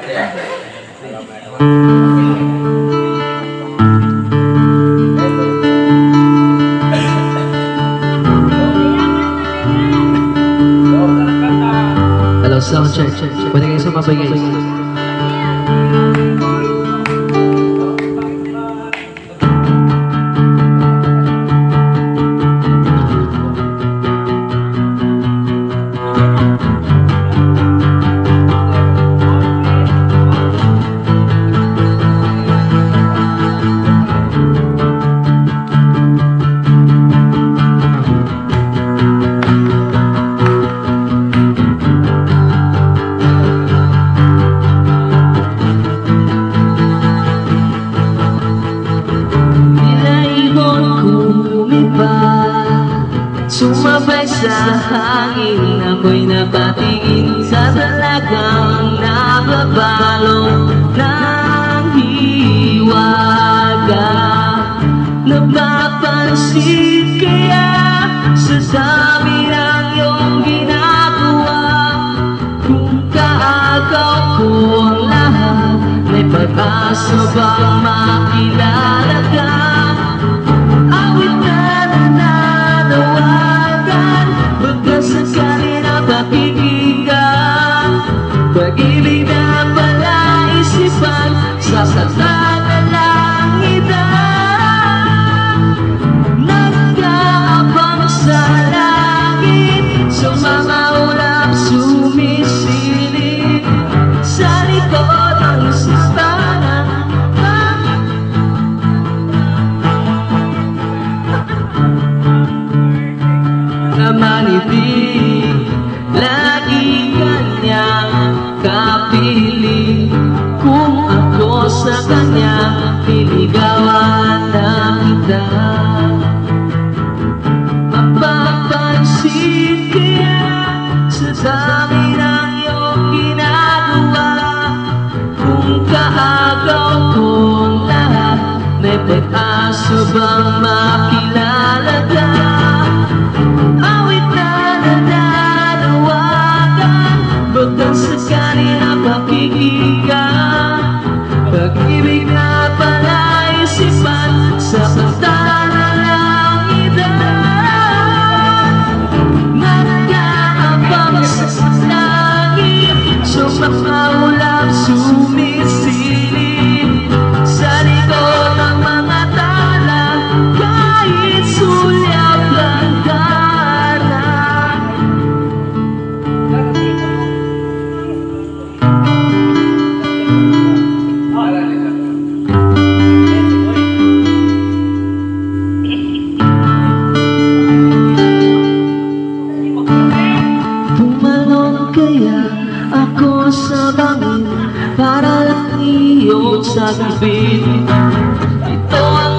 Hello, sound check. Pwede kayo sumabay guys. Sumabay sa hangin, ako'y napatingin sa dalagang nababalo ng hiwaga. Napapansin kaya sa dami ng iyong ginagawa, kung kaagaw ko ang lahat, may pag-asa bang makilala ka? Awit na nanawagan, magkasakali na pakikinggan, pag-ibig na palaisipan sa langitan. Nagkaabang sa langit, sa mga ulap sumisilip, sa likod ng sistana. Manibig, lagi kanyang kapiling. Kung ako sa kanya, piligawan na kita. Mapapansin kaya sa dami ng iyong ginagawa, kung kaagaw kong lahat, may pag-asa bang makilala ka? Sakali na pakikinggan, pag-ibig na palaisipan sa mata ng langitan. Nagkaabang sa langit, sa mga ulap sumisilip, sa likod ng mga tala, kahit sulyap lang gana. Kaya ako sa bangin para lang iyong sagipin. Ito ang